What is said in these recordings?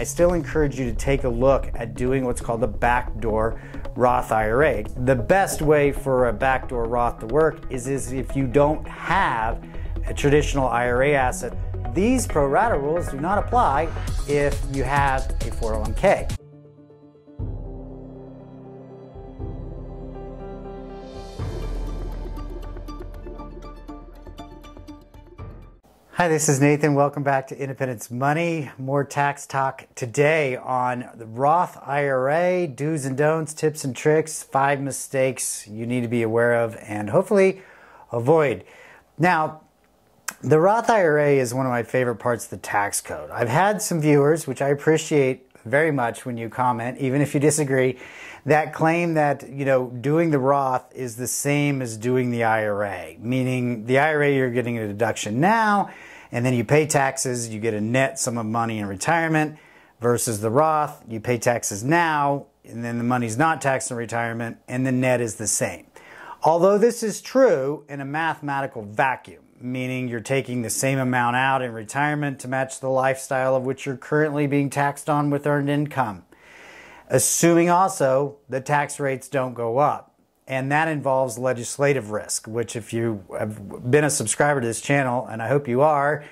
I still encourage you to take a look at doing what's called a backdoor Roth IRA. The best way for a backdoor Roth to work is if you don't have a traditional IRA asset. These pro rata rules do not apply if you have a 401k. Hi, this is Nathan. Welcome back to Independence Money. More tax talk today on the Roth IRA, do's and don'ts, tips and tricks, 5 mistakes you need to be aware of and hopefully avoid. Now, the Roth IRA is one of my favorite parts of the tax code. I've had some viewers, which I appreciate very much when you comment, even if you disagree, that claim that, doing the Roth is the same as doing the IRA, meaning the IRA you're getting a deduction now, and then you pay taxes, you get a net sum of money in retirement, versus the Roth, you pay taxes now, and then the money's not taxed in retirement, and the net is the same. Although this is true in a mathematical vacuum, meaning you're taking the same amount out in retirement to match the lifestyle of which you're currently being taxed on with earned income. Assuming also the tax rates don't go up. And that involves legislative risk, which if you have been a subscriber to this channel, and I hope you are,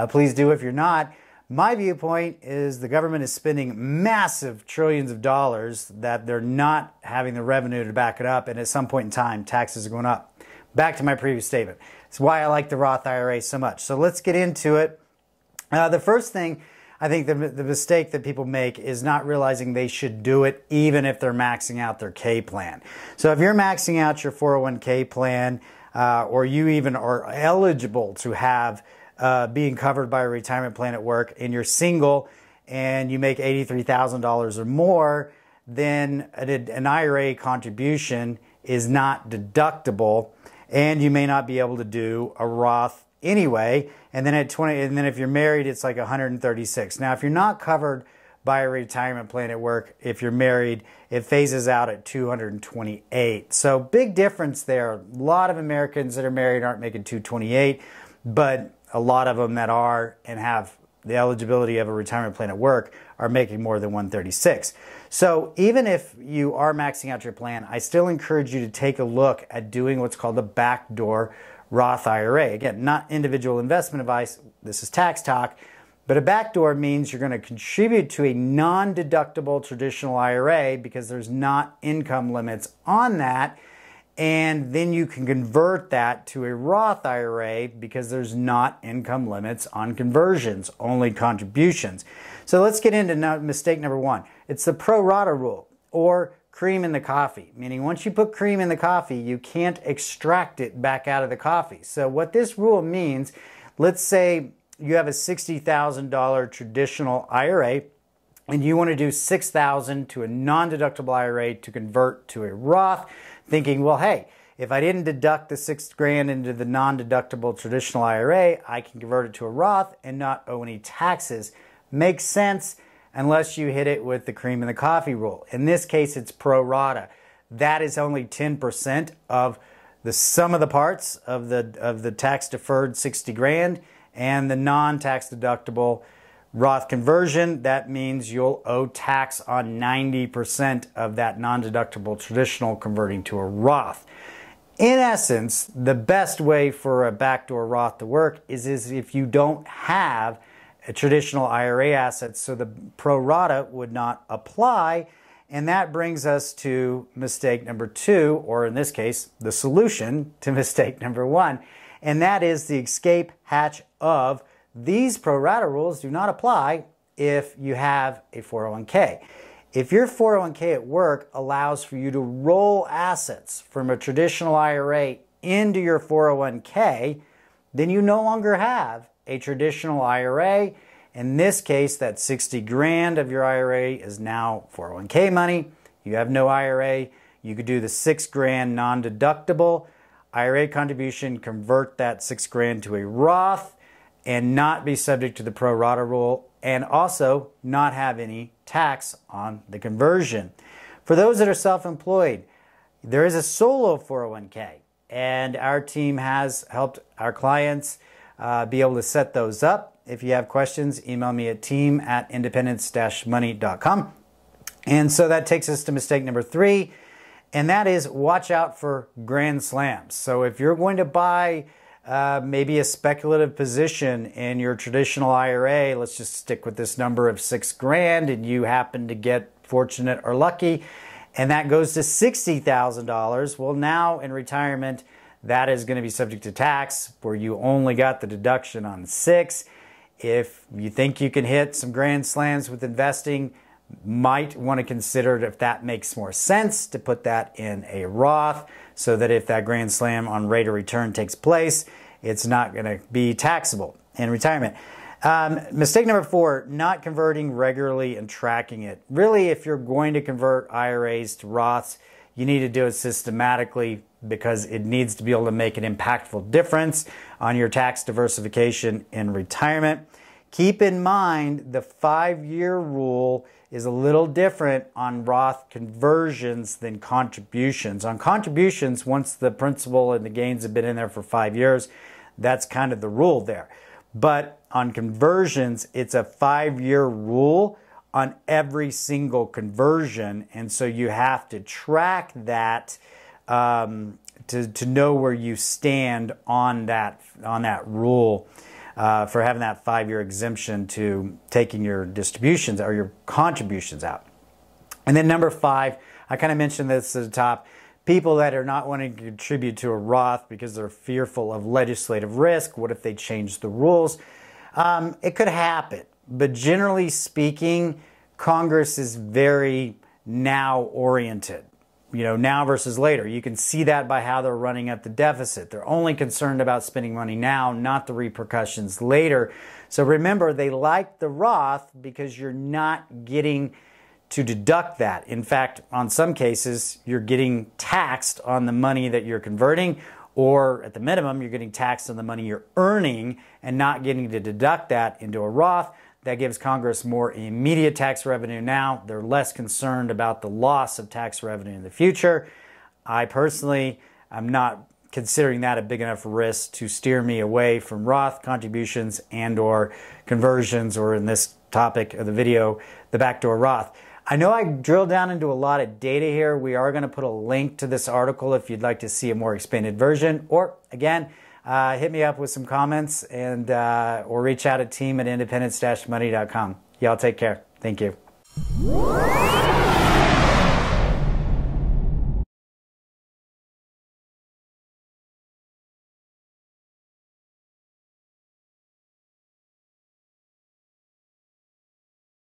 please do if you're not. My viewpoint is the government is spending massive trillions of dollars that they're not having the revenue to back it up, and at some point in time, taxes are going up. Back to my previous statement. It's why I like the Roth IRA so much. So let's get into it. The first thing, I think the mistake that people make is not realizing they should do it even if they're maxing out their K plan. So if you're maxing out your 401k plan, or you even are eligible to have being covered by a retirement plan at work, and you're single and you make $83,000 or more, then an IRA contribution is not deductible, and you may not be able to do a Roth anyway. And then if you're married, it's like 136. Now, if you're not covered by a retirement plan at work, if you're married, it phases out at 228. So big difference there. A lot of Americans that are married aren't making 228, but a lot of them that are and have the eligibility of a retirement plan at work are making more than 136. So even if you are maxing out your plan, I still encourage you to take a look at doing what's called a backdoor Roth IRA. Again, not individual investment advice. This is tax talk. But a backdoor means you're going to contribute to a non-deductible traditional IRA because there's not income limits on that. And then you can convert that to a Roth IRA because there's not income limits on conversions, only contributions. So let's get into mistake number 1. It's the Pro Rata Rule, or cream in the coffee, meaning once you put cream in the coffee, you can't extract it back out of the coffee. So what this rule means, let's say you have a $60,000 traditional IRA and you want to do $6,000 to a non-deductible IRA to convert to a Roth, thinking, well, hey, if I didn't deduct the $6,000 into the non-deductible traditional IRA, I can convert it to a Roth and not owe any taxes. Makes sense unless you hit it with the cream in the coffee rule. In this case, it's pro rata. That is only 10% of the sum of the parts of the tax-deferred $60,000 and the non-tax deductible Roth conversion. That means you'll owe tax on 90% of that non-deductible traditional converting to a Roth. In essence, the best way for a backdoor Roth to work is if you don't have a traditional IRA asset, so the pro rata would not apply. And that brings us to mistake number 2, or in this case, the solution to mistake number 1. And that is the escape hatch of these pro rata rules do not apply if you have a 401k. If your 401k at work allows for you to roll assets from a traditional IRA into your 401k, then you no longer have a traditional IRA. In this case, that $60,000 of your IRA is now 401k money. You have no IRA. You could do the $6,000 non-deductible IRA contribution, convert that $6,000 to a Roth, and not be subject to the Pro Rata Rule, and also not have any tax on the conversion. For those that are self-employed, there is a solo 401k, and our team has helped our clients be able to set those up. If you have questions, email me at team@independence-money.com. And so that takes us to mistake number 3, and that is watch out for grand slams. So if you're going to buy maybe a speculative position in your traditional IRA, let's just stick with this number of $6,000, and you happen to get fortunate or lucky, and that goes to $60,000. Well, now in retirement, that is going to be subject to tax, where you only got the deduction on 6. If you think you can hit some grand slams with investing, might want to consider if that makes more sense to put that in a Roth, so that if that grand slam on rate of return takes place, it's not going to be taxable in retirement. Mistake number 4, not converting regularly and tracking it. Really, if you're going to convert IRAs to Roths, you need to do it systematically, because it needs to be able to make an impactful difference on your tax diversification in retirement. Keep in mind the 5-year rule is a little different on Roth conversions than contributions. On contributions, once the principal and the gains have been in there for 5 years, that's kind of the rule there. But on conversions, it's a 5-year rule on every single conversion, and so you have to track that to know where you stand on that rule. For having that 5-year exemption to taking your distributions or your contributions out. And then number 5, I kind of mentioned this at the top, people that are not wanting to contribute to a Roth because they're fearful of legislative risk. What if they change the rules? It could happen, but generally speaking, Congress is very now-oriented. Now versus later. You can see that by how they're running up the deficit. They're only concerned about spending money now, not the repercussions later. So remember, they like the Roth because you're not getting to deduct that. In fact, on some cases, you're getting taxed on the money that you're converting, or at the minimum, you're getting taxed on the money you're earning and not getting to deduct that into a Roth. That gives Congress more immediate tax revenue now. They're less concerned about the loss of tax revenue in the future. I personally am not considering that a big enough risk to steer me away from Roth contributions and or conversions, or in this topic of the video, the backdoor Roth. I know I drilled down into a lot of data here. We are going to put a link to this article if you'd like to see a more expanded version, or again, hit me up with some comments, and or reach out at team@independence-money.com. Y'all take care. Thank you.